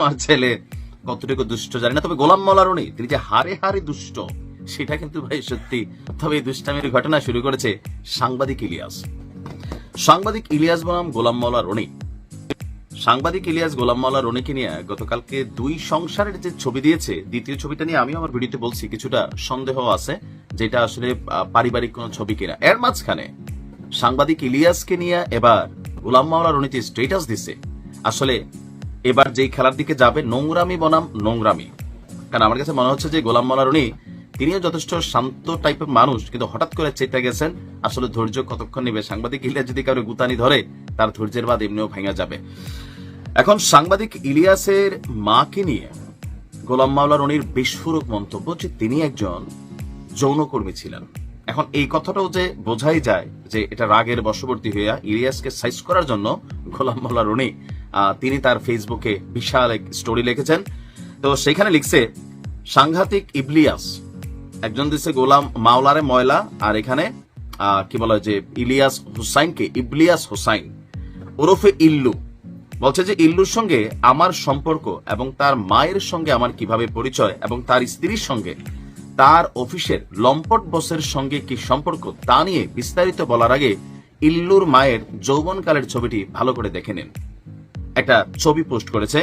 আমার ছেলে কতটুকু দুষ্ট জানি না, তবে গোলাম মাওলা রনি তিনি যে হারে হারে দুষ্ট সেটা কিন্তু ভাই সত্যি। তবে এই দুষ্টামির ঘটনা শুরু করেছে সাংবাদিক ইলিয়াস। সাংবাদিক ইলিয়াস বনাম গোলাম মাওলা রনি। সাংবাদিক ইলিয়াস গোলাম মাওলা রনিকে নিয়ে গতকালকে দুই সংসারের যে ছবি দিয়েছে, দ্বিতীয় ছবিটা নিয়ে আমি আমার ভিডিওতে বলছি কিছুটা সন্দেহ আছে যেটা আসলে পারিবারিক কোন ছবি কিনা। এর মাঝখানে সাংবাদিক ইলিয়াসকে নিয়ে এবার গোলাম মাওলা রনি যে স্ট্যাটাস দিছে, আসলে এবার যেই খেলার দিকে যাবে নোংরামি বনাম নোংরামি। কারণ আমার কাছে মনে হচ্ছে যে গোলাম মাওলা রনি তিনিও যথেষ্ট শান্ত টাইপের মানুষ, কিন্তু হঠাৎ করে চেতে গেছেন। আসলে ধৈর্য কতক্ষণ নেবে? সাংবাদিক ইলিয়াস যদি কারো গুতানি ধরে তার ধৈর্যের বাদ এমনিও ভেঙে যাবে। এখন সাংবাদিক ইলিয়াসের মাকে নিয়ে গোলাম মাওলা রনির বিস্ফোরক মন্তব্য যে তিনি একজন যৌনকর্মী ছিলেন। এখন এই কথাটাও যে বোঝাই যায় যে এটা রাগের বশবর্তী হইয়া ইলিয়াসকে সাইজ করার জন্য গোলাম মাওলা রনি তিনি তার ফেসবুকে বিশাল এক স্টোরি লিখেছেন। তো সেখানে লিখছে, সাংঘাতিক ইবলিয়াস একজন দিচ্ছে গোলাম মাওলারে ময়লা, আর এখানে কি বলা হয় যে ইলিয়াস হুসাইনকে ইবলিয়াস হুসাইন ওরফে ইল্লু বলছে যে ইল্লুর সঙ্গে আমার সম্পর্ক এবং তার মায়ের সঙ্গে আমার কিভাবে পরিচয় এবং তার স্ত্রীর সঙ্গে তার অফিসের লম্পট বসের সঙ্গে কি সম্পর্ক তা নিয়ে বিস্তারিত বলার আগে ইল্লুর মায়ের যৌবনকালের ছবিটি ভালো করে দেখে নিন। একটা ছবি পোস্ট করেছে।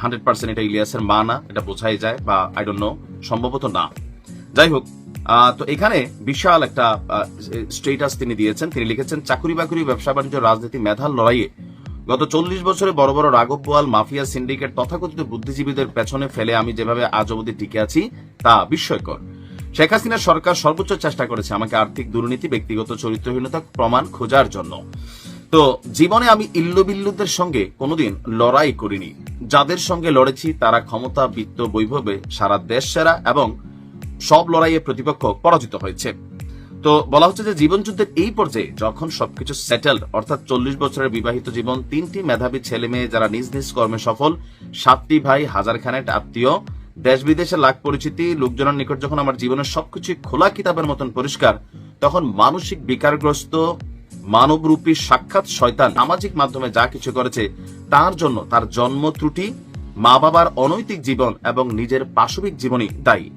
100% এটা ইলিয়াসের মা না, এটা বোঝাই যায়, বা আই ডোন্ট নো, সম্ভবত না। যাই হোক, তো এখানে বিশাল একটা স্ট্যাটাস তিনি দিয়েছেন। তিনি লিখেছেন, চাকুরি বাকুরি, ব্যবসা বাণিজ্য, রাজনীতি, মেধার লড়াইয়ে গত 40 বছরে বড় বড় রাঘব বোয়াল, মাফিয়া, সিন্ডিকেট, তথাকথিত বুদ্ধিজীবীদের পেছনে ফেলে আমি যেভাবে আজ অবধি টিকে আছি তা বিস্ময়কর। শেখ হাসিনা সরকার সর্বোচ্চ চেষ্টা করেছে আমাকে আর্থিক দুর্নীতি, ব্যক্তিগত চরিত্রহীনতা প্রমাণ খোঁজার জন্য। তো জীবনে আমি ইল্লু বিল্লুদের সঙ্গে কোনোদিন লড়াই করিনি। যাদের সঙ্গে লড়েছি তারা ক্ষমতা, বিত্ত, বৈভবে সারা দেশ সেরা এবং সব লড়াইয়ে প্রতিপক্ষ পরাজিত হয়েছে। তো বলা হচ্ছে যে জীবনযুদ্ধের এই পর্যায়ে যখন সবকিছু সেটেলড, অর্থাৎ 40 বছরের বিবাহিত জীবন, 3টি মেধাবী ছেলে মেয়ে যারা নিজ নিজ কর্মে সফল, 7টি ভাই, হাজারখানেক আত্মীয়, দেশ বিদেশে লাখ পরিচিতি, লোকজনের নিকট যখন আমার জীবনের সবকিছু খোলা কিতাবের মতন পরিষ্কার, তখন মানসিক বিকারগ্রস্ত মানবরূপী সাক্ষাৎ শয়তান সামাজিক মাধ্যমে যা কিছু করেছে তার জন্য তার জন্ম ত্রুটি, মা বাবার অনৈতিক জীবন এবং নিজের পাশবিক জীবনই দায়ী।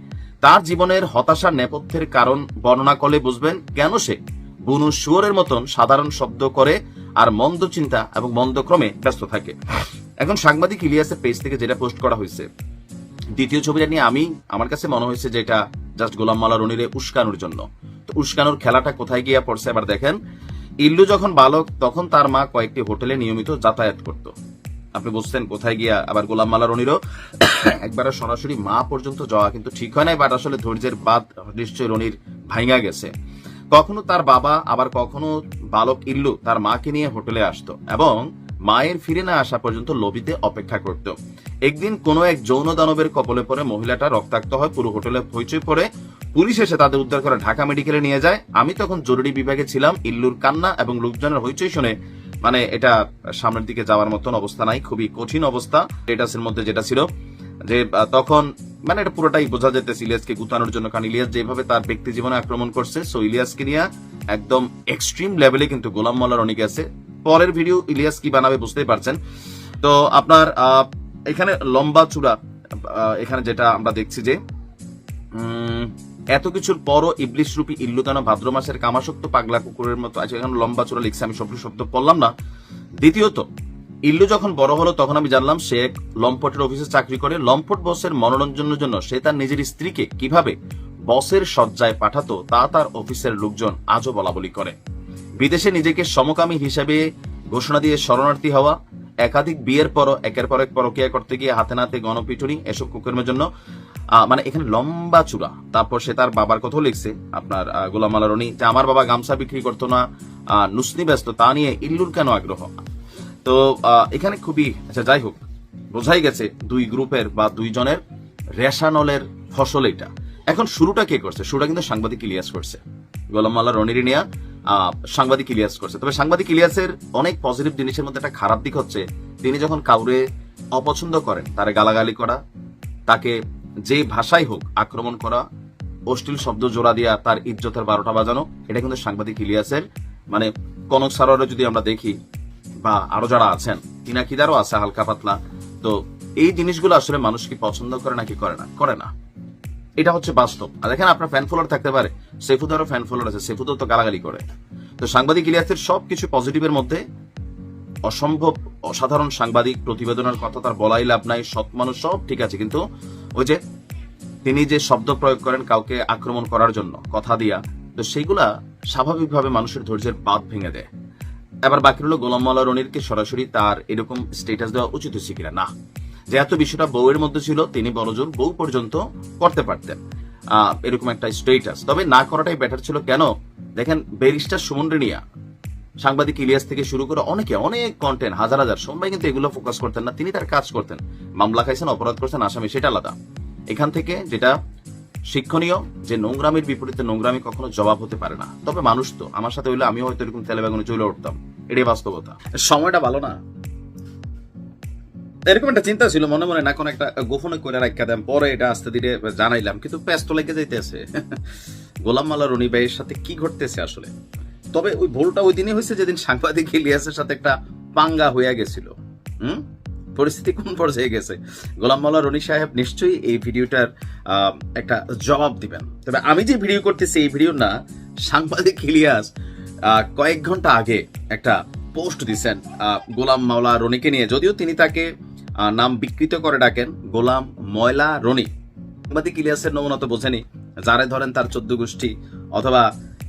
তার জীবনের হতাশার নেপথ্যের কারণ বর্ণনা করলে বুঝবেন কেন সে বুনু শুয়োরের মতন সাধারণ শব্দ করে আর মন্দ চিন্তা এবং মন্দ ক্রমে ব্যস্ত থাকে। এখন সাংবাদিক ইলিয়াসের পেজ থেকে যেটা পোস্ট করা হয়েছে, দ্বিতীয় ছবিটা নিয়ে আমার কাছে মনে হয়েছে যে এটা জাস্ট গোলাম মাওলা রনিরে উস্কানোর জন্য। তো উস্কানোর খেলাটা কোথায় গিয়ে পড়ছে এবার দেখেন। ইল্লু যখন বালক তখন তার মা কয়েকটি হোটেলে নিয়মিত যাতায়াত করত। আপনি বুঝছেন কোথায় গিয়া। আবার গোলাম মাওলা রনিরও একবার সরাসরি মা পর্যন্ত যাওয়া কিন্তু ঠিক হয় নাই, বাট আসলে ধৈর্যের বাদ নিশ্চয় রনির ভাঙা গেছে। কখনো তার বাবা, আবার কখনো বালক ইল্লু তার মাকে নিয়ে হোটেলে আসতো এবং মায়ের ফিরে না আসা পর্যন্ত লবিতে অপেক্ষা করত। একদিন কোনো এক যৌন দানবের কবলে পড়ে মহিলাটা রক্তাক্ত হয়, পুরো হোটেলে হইচই পড়ে, পুলিশ এসে তাদের উদ্ধার করে ঢাকা মেডিকেলে নিয়ে যায়। আমি তখন জরুরি বিভাগে ছিলাম। ইল্লুর কান্না এবং লোকজনের হইচই শুনে মানে এটা সামনের দিকে যাওয়ার মতন অবস্থা নাই, খুবই কঠিন অবস্থা। স্ট্যাটাসের মধ্যে যেটা ছিল যে তখন মানে এটা পুরোটাই বোঝা যেতেছে ইলিয়াসকে গুতানোর জন্য, কারণ ইলিয়াস যেভাবে তার ব্যক্তি জীবনে আক্রমণ করছে, সো ইলিয়াসকে নিয়ে একদম এক্সট্রিম লেভেলে কিন্তু গোলাম মাওলা রনি গেছে। পরের ভিডিও ইলিয়াস কি বানাবে বুঝতেই পারছেন। তো আপনার এখানে লম্বা চূড়া, এখানে যেটা আমরা দেখছি যে এত কিছুর পরও ইবলিশ রূপী ইল্লু যেন ভাদ্র মাসের কামাসক্ত পাগলা কুকুরের মতো আছে। এখানে লম্বা চূড়া লিখছে, আমি সবগুলো শব্দ পড়লাম না। দ্বিতীয়ত, ইল্লু যখন বড় হলো তখন আমি জানলাম সে এক লম্পটের অফিসে চাকরি করে। লম্পট বসের মনোরঞ্জনের জন্য সে তার নিজের স্ত্রীকে কিভাবে বসের শয্যায় পাঠাতো তা তার অফিসের লোকজন আজও বলা বলি করে। বিদেশে নিজেকে সমকামী হিসেবে ঘোষণা দিয়ে শরণার্থী হওয়া, একাধিক বিয়ের পরও একের পর এক পরকীয়া করতে গিয়ে হাতে নাতে গণপিটুনি, এসব কুকর্মের জন্য মানে এখানে লম্বা চূড়া। তারপর সে তার বাবার কথাও লিখছে আপনার গোলাম মাওলা রনি, যে আমার বাবা গামছা বিক্রি করতো না, নুসনি ব্যস্ত, তা নিয়ে ইল্লুর কেন আগ্রহ। তো এখানে খুবই আচ্ছা, যাই হোক, বোঝাই গেছে দুই গ্রুপের বা দুইজনের রেশানলের ফসল এটা। এখন শুরুটা কে করছে? শুরুটা কিন্তু সাংবাদিক ইলিয়াস করছে। গোলাম মাওলা রনির নিয়ে সাংবাদিক ইলিয়াস করছে। তবে সাংবাদিক ইলিয়াসের অনেক পজিটিভ জিনিসের মধ্যে একটা খারাপ দিক হচ্ছে, তিনি যখন কাউরে অপছন্দ করেন তারা গালাগালি করা, তাকে যে ভাষাই হোক আক্রমণ করা, অশ্লীল শব্দ জোড়া দিয়া তার ইজ্জতের 12টা বাজানো, এটা কিন্তু সাংবাদিক ইলিয়াসের মানে কনক সারোয়ারে যদি আমরা দেখি বা আরো যারা আছেন, তিনাকিদারও আছে হালকা পাতলা, তো এই জিনিসগুলো আসলে মানুষ কি পছন্দ করে নাকি করে না? করে না, এটা হচ্ছে বাস্তব। আর দেখেন, আপনার ফ্যান ফলোয়ার থাকতে পারে, সেফুদারও ফ্যান ফলোয়ার আছে, সেফুদও তো গালাগালি করে। তো সাংবাদিক ইলিয়াসের সবকিছু পজিটিভের মধ্যে অসম্ভব অসাধারণ সাংবাদিক, প্রতিবেদনের কথা তার বলাই লাভ নাই, সৎ মানুষ, সব ঠিক আছে, কিন্তু ওই যে তিনি যে শব্দ প্রয়োগ করেন কাউকে আক্রমণ করার জন্য কথা দিয়া, তো সেইগুলা স্বাভাবিকভাবে মানুষের ধৈর্যের বাঁধ ভেঙে দেয়। এবার বাকি হলো গোলাম মাওলা রনিরকে সরাসরি তার এরকম স্টেটাস দেওয়া উচিত হচ্ছে কিনা। না, যেহেতু বিষয়টা বউয়ের মধ্যে ছিল, তিনি বড়জোর বউ পর্যন্ত করতে পারতেন এরকম একটা স্টেটাস, তবে না করাটাই বেটার ছিল। কেন? দেখেন, ব্যারিস্টার সুমন রেনিয়া, সাংবাদিক ইলিয়াস থেকে শুরু করে অনেকে অনেক কন্টেন্ট, হাজার হাজার, সবাই কিন্তু এগুলো ফোকাস করতেন না, তিনি তার কাজ করতেন। মামলা খাইছেন, অপরাধ করছেন, আসামি, সেটা আলাদা। এখান থেকে যেটা শিক্ষণীয়, যে নোংরামির বিপরীতে নোংরামি কখনো জবাব হতে পারে না। তবে মানুষ তো, আমার সাথে হইলে আমিও হয়তো এরকম তেলে বেগুনে চলে উঠতাম, এটাই বাস্তবতা। সময়টা ভালো না, এরকম একটা চিন্তা ছিল মনে মনে, না কোন একটা গোপনে করে রাখা দেন, পরে এটা আস্তে ধীরে জানাইলাম, কিন্তু ব্যস্ত লেগে যাইতেছে। গোলাম মাওলা রনি ভাইয়ের সাথে কি ঘটতেছে আসলে? তবে ওই ভুলটা ওই দিনই হয়েছে যেদিন সাংবাদিক ইলিয়াসের সাথে একটা পাঙ্গা হয়ে গেছিল। পরিস্থিতি কোন পর্যায়ে গেছে? গোলাম মাওলা রনি সাহেব নিশ্চয়ই এই ভিডিওটার একটা জবাব দিবেন। তবে আমি যে ভিডিও করতেছি এই ভিডিও না, সাংবাদিক ইলিয়াস কয়েক ঘন্টা আগে একটা পোস্ট দিচ্ছেন গোলাম মাওলা রনিকে নিয়ে, যদিও তিনি তাকে নাম বিকৃত করে ডাকেন গোলাম ময়লা রনি। সাংবাদিক ইলিয়াসের নমুনা তো বোঝেনি, যারে ধরেন তার 14 গোষ্ঠী অথবা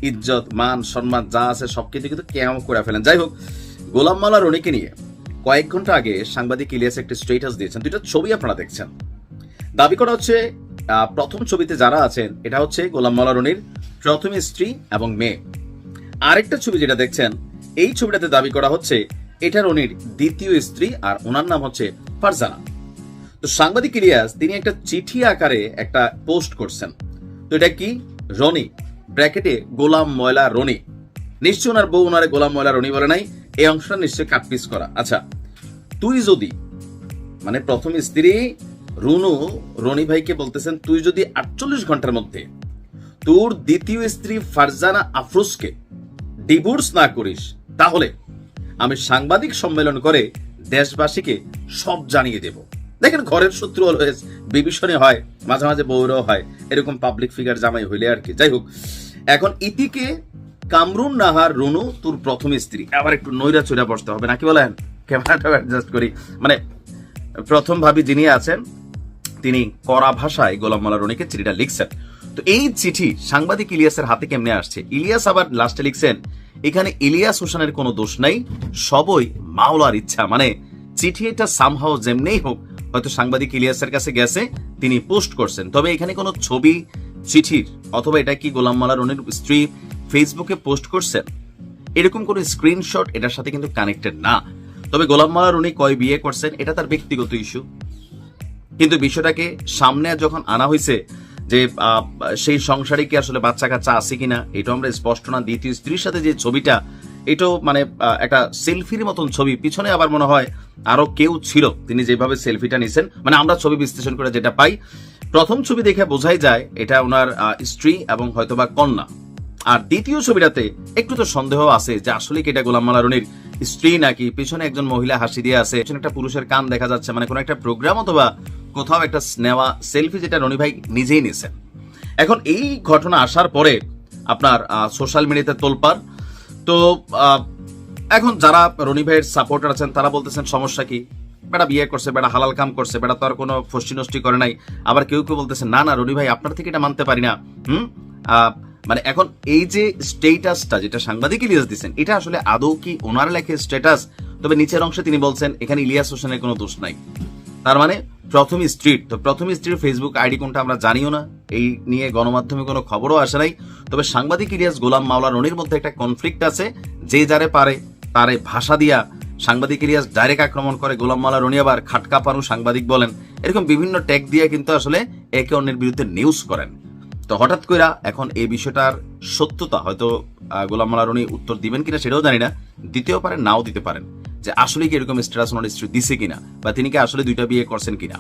ইজ্জত মান সম্মান যা আছে সবকিছু কিন্তু কেমন করে ফেলেন। যাই হোক, গোলাম মাওলা রনিকে নিয়ে কয়েক ঘন্টা আগে সাংবাদিক ইলিয়াস একটা স্ট্যাটাস দিয়েছেন, দুইটা ছবি আপনারা দেখছেন। দাবি করা হচ্ছে প্রথম ছবিতে যারা আছেন এটা হচ্ছে গোলাম মাওলা রনির প্রথম স্ত্রী এবং মেয়ে। আরেকটা ছবি যেটা দেখছেন, এই ছবিটাতে দাবি করা হচ্ছে এটা রনির দ্বিতীয় স্ত্রী, আর ওনার নাম হচ্ছে ফারজানা। তো সাংবাদিক ইলিয়াস তিনি একটা চিঠি আকারে একটা পোস্ট করছেন। তো এটা কি? রনি ব্র্যাকেটে গোলাম ময়লা রনি। নিশ্চয় ওনার বউ ওনারে গোলাম ময়লা রনি বলে নাই, এই অংশটা নিশ্চয় কাটপিস করা। আচ্ছা, তুই যদি, মানে প্রথম স্ত্রী রুনু রনি ভাইকে বলতেছেন, তুই যদি 48 ঘন্টার মধ্যে তোর দ্বিতীয় স্ত্রী ফারজানা আফরোজকে ডিভোর্স না করিস, তাহলে আমি সাংবাদিক সম্মেলন করে দেশবাসীকে সব জানিয়ে দেব। দেখেন, ঘরের শত্রু অলওয়েজ বিভীষণে হয়, মাঝে মাঝে বউরাও হয়, এরকম পাবলিক ফিগার জামাই হইলে আর কি। যাই হোক, এখন ইতিকে কামরুন নাহার রুনু তোর প্রথম স্ত্রী, আবার একটু নৈরা চৈরা বসতে হবে নাকি বলেন? ক্যামেরাটা অ্যাডজাস্ট করি। মানে প্রথম ভাবি যিনি আছেন তিনি কড়া ভাষায় গোলাম মাওলা রনিকে চিঠিটা লিখছেন। তো এই চিঠি সাংবাদিক ইলিয়াসের হাতে কেমনে আসছে? ইলিয়াস আবার লাস্টে লিখছেন, এখানে ইলিয়াস হোসেনের কোনো দোষ নাই, সবই মাওলার ইচ্ছা। মানে চিঠি এটা সামহাও যেমনেই হোক হয়তো সাংবাদিক ইলিয়াসের কাছে গেছে, তিনি পোস্ট করছেন। তবে এখানে কোনো ছবি চিঠির অথবা এটা কি গোলাম মাওলা রনির স্ত্রী ফেসবুকে পোস্ট করছেন, এরকম কোনো স্ক্রিনশট এটার সাথে কিন্তু কানেক্টেড না। তবে গোলাম মাওলা রনি কয় বিয়ে করছেন এটা তার ব্যক্তিগত ইস্যু, কিন্তু বিষয়টাকে সামনে যখন আনা হয়েছে যে সেই সংসারে কি আসলে বাচ্চা কাচ্চা আছে কিনা এটা আমরা স্পষ্ট না। দ্বিতীয় স্ত্রীর সাথে যে ছবিটা, এটাও মানে একটা সেলফির মতন ছবি, পিছনে আবার মনে হয় আরো কেউ ছিল, তিনি যেভাবে সেলফিটা নিছেন, মানে আমরা ছবি বিশ্লেষণ করে যেটা পাই, প্রথম ছবি দেখে বোঝাই যায় এটা ওনার স্ত্রী এবং হয়তোবা কন্যা। আর দ্বিতীয় ছবিটাতে একটু তো সন্দেহ আছে যে আসলে কি এটা গোলাম মাওলা রনির স্ত্রী নাকি, পিছনে একজন মহিলা হাসি দিয়ে আছে, পিছনে একটা পুরুষের কান দেখা যাচ্ছে, মানে কোন একটা প্রোগ্রাম অথবা কোথাও একটা নেওয়া সেলফি যেটা রনি ভাই নিজেই নিয়েছেন। এখন এই ঘটনা আসার পরে আপনার সোশ্যাল মিডিয়াতে তোলপাড়। তো এখন যারা রনি ভাইয়ের সাপোর্টার আছেন তারা বলতেছেন সমস্যা কি, বেটা বিয়ে করছে, বেটা হালাল কাম করছে, বেটা তো আর কোনো ফষ্টি নষ্টি করে নাই। আবার কেউ কেউ বলতেছে না না রনি ভাই আপনার থেকে এটা মানতে পারি না। মানে এখন এই যে স্টেটাসটা যেটা সাংবাদিক ইলিয়াস দিচ্ছেন, এটা আসলে আদৌ কি ওনার লেখে স্টেটাস? তবে নিচের অংশে তিনি বলছেন এখানে ইলিয়াস হোসেনের কোনো দোষ নাই। তার মানে প্রথম স্ত্রীর, তো প্রথম স্ত্রীর ফেসবুক আইডি কোনটা আমরা জানিও না, এই নিয়ে গণমাধ্যমে কোনো খবরও আসে নাই। তবে সাংবাদিক ইলিয়াস গোলাম মাওলা রনির মধ্যে একটা কনফ্লিক্ট আছে, যে যারে পারে তারে ভাষা দিয়া সাংবাদিক ইলিয়াস ডাইরেক্ট আক্রমণ করে, গোলাম মাওলা রনি আবার খাটকা পানু সাংবাদিক বলেন, এরকম বিভিন্ন ট্যাগ দিয়ে কিন্তু আসলে একে অন্যের বিরুদ্ধে নিউজ করেন। তো হঠাৎ করে এখন এই বিষয়টার সত্যতা হয়তো গোলাম মাওলা রনি উত্তর দিবেন কিনা সেটাও জানি না, দিতেও পারেন নাও দিতে পারেন, যে আসলে কি এরকম স্ট্যাটাস ওনার স্ত্রী দিছে কিনা, বা তিনি কি আসলে দুইটা বিয়ে করছেন কিনা।